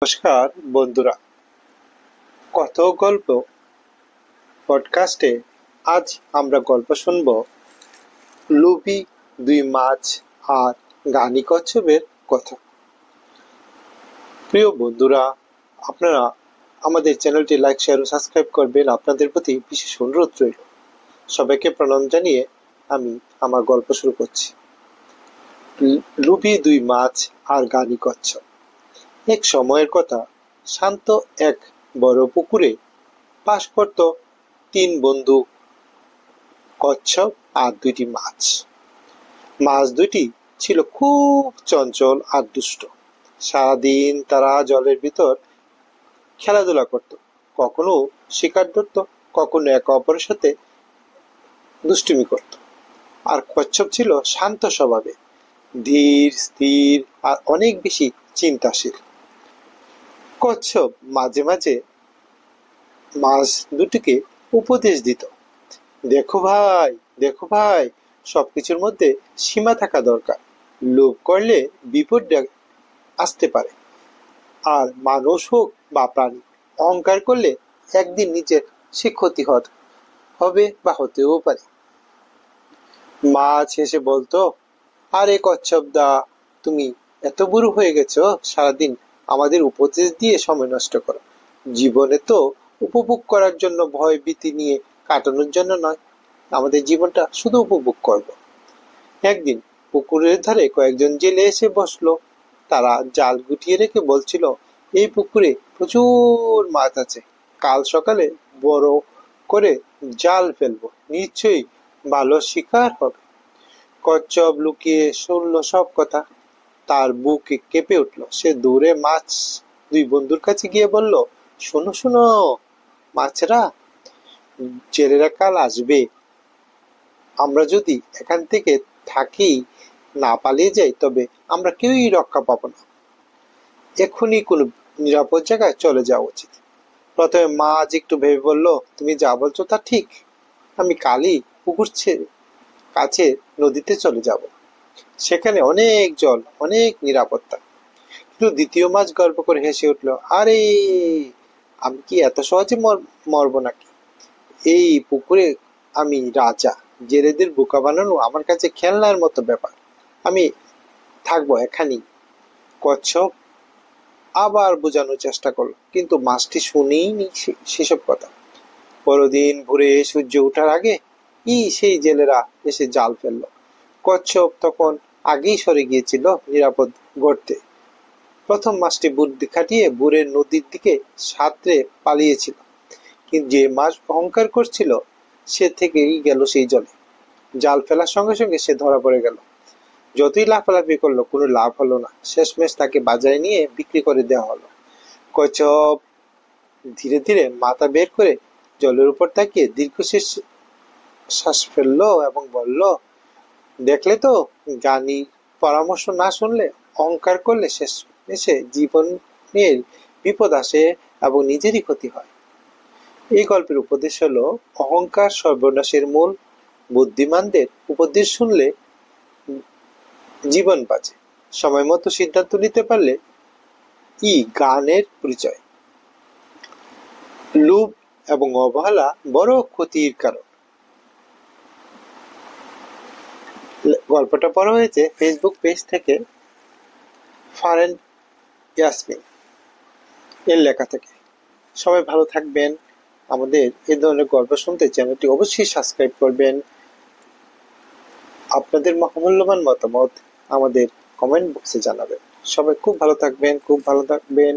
নমস্কার বন্ধুরা, কত গল্প পডকাস্টে আজ আমরা গল্প শুনব লোভী দুই মাছ আর গানি কচ্ছপের কথা। প্রিয় বন্ধুরা, আপনারা আমাদের চ্যানেলটি লাইক, শেয়ার ও সাবস্ক্রাইব করবেন। আপনাদের প্রতি বিশেষ অনুরোধ রইল। সবাইকে প্রণাম জানিয়ে আমি আমার গল্প শুরু করছি। লোভী দুই মাছ আর গানি কচ্ছপ। এক সময়ের কথা, শান্ত এক বড় পুকুরে বাস করত তিন বন্ধু, কচ্ছপ আর দুইটি মাছ। মাছ দুইটি ছিল খুব চঞ্চল আর দুষ্ট। সারাদিন তারা জলের ভিতর খেলাধুলা করত, কখনো শিকার ধরত, কখনো একে অপরের সাথে দুষ্টুমি করত। আর কচ্ছপ ছিল শান্ত স্বভাবে, ধীর স্থির আর অনেক বেশি চিন্তাশীল। কচ্ছপ মাঝে মাঝে মাছ দুটিকে উপদেশ দিত, দেখো ভাই, দেখো ভাই, সবকিছুর মধ্যে সীমা থাকা দরকার। লোভ করলে বিপদ আসতে পারে, আর মানুষ হোক বা প্রাণী, অহংকার করলে একদিন নিজের সে ক্ষতি হবে বা হতেও পারে। মাছ হেসে বলতো, আরে কচ্ছপ দা, তুমি এত বুড়ো হয়ে গেছো, সারাদিন আমাদের উপদেশ দিয়ে সময় নষ্ট করো। জীবনে তো উপভোগ করার জন্য, ভয় ভীতি নিয়ে কাটানোর জন্য নয়। আমাদের জীবনটা শুধু উপভোগ করব। একদিন পুকুরের ধারে কয়েকজন জেলে এসে বসলো। তারা জাল গুটিয়ে রেখে বলছিল, এই পুকুরে প্রচুর মাছ আছে, কাল সকালে বড় করে জাল ফেলবো, নিশ্চয়ই ভালো শিকার হবে। কচ্ছপ লুকিয়ে শুনলো সব কথা। তার বুক কেঁপে উঠলো। সে দৌড়ে মাছ দুই বন্ধুর কাছে গিয়ে বলল, শোনো শোনো মাছেরা, জেলেরা কাল আসবে। আমরা যদি এখান থেকে থাকি, না পালিয়ে যাই, তবে আমরা কেউই রক্ষা পাবো না। এক্ষুনি কোনো নিরাপদ জায়গায় চলে যাওয়া উচিত। প্রথমে মাছ একটু ভেবে বলল, তুমি যা বলছো তা ঠিক, আমি কালই পুকুর কাছে নদীতে চলে যাব। সেখানে অনেক জল, অনেক নিরাপত্তা। কিন্তু দ্বিতীয় মাছ গল্প করে হেসে উঠলো, আরে আমি কি এত সহজে মরবো নাকি? এই পুকুরে আমি রাজা। জেলেদের বোকা বানানো আমার কাছে খেলনার মতো ব্যাপার। আমি থাকবো এখানেই। কচ্ছপ আবার বোঝানোর চেষ্টা করলো, কিন্তু মাছটি শুনেইনি সেসব কথা। পরদিন ভোরে সূর্য ওঠার আগে সেই জেলেরা এসে জাল ফেললো। কচ্ছপ তখন আগেই সরে গিয়েছিল নিরাপদ গর্তে। প্রথম মাছটি বুদ্ধি খাটিয়ে ভোরে নদীর দিকে সাঁতরে পালিয়েছিল, কিন্তু যে মাছ অহংকার করছিল সে থেকেই গেল সেই জলে। জাল ফেলার সঙ্গে সঙ্গে সে ধরা পড়ে গেল। যতই লাফালাফি করলো, কোনো লাভ হলো না। শেষমেশ তাকে বাজারে নিয়ে বিক্রি করে দেওয়া হলো। কচ্ছপ ধীরে ধীরে মাথা বের করে জলের উপর তাকিয়ে দীর্ঘশ্বাস শ্বাস ফেললো এবং বলল, দেখলে তো, জ্ঞানী পরামর্শ না শুনলে, অহংকার করলে শেষমেশে জীবনের বিপদ আসে এবং নিজেরই ক্ষতি হয়। এই গল্পের উপদেশ হলো, অহংকার সর্বনাশের মূল। বুদ্ধিমানদের উপদেশ শুনলে জীবন বাঁচে। সময় মতো সিদ্ধান্ত নিতে পারলে জ্ঞানের পরিচয়। লোভ এবং অবহেলা বড় ক্ষতির কারণ। গল্পটা পড়া হয়েছে ফেসবুক পেজ থেকে, ফারেন ইয়াসমিন এর লেখা থেকে। সবাই ভালো থাকবেন। আমাদের এই ধরনের গল্প শুনতে চ্যানেলটি অবশ্যই সাবস্ক্রাইব করবেন। আপনাদের মূল্যবান মতামত আমাদের কমেন্ট বক্সে জানাবেন। সবাই খুব ভালো থাকবেন, খুব ভালো থাকবেন।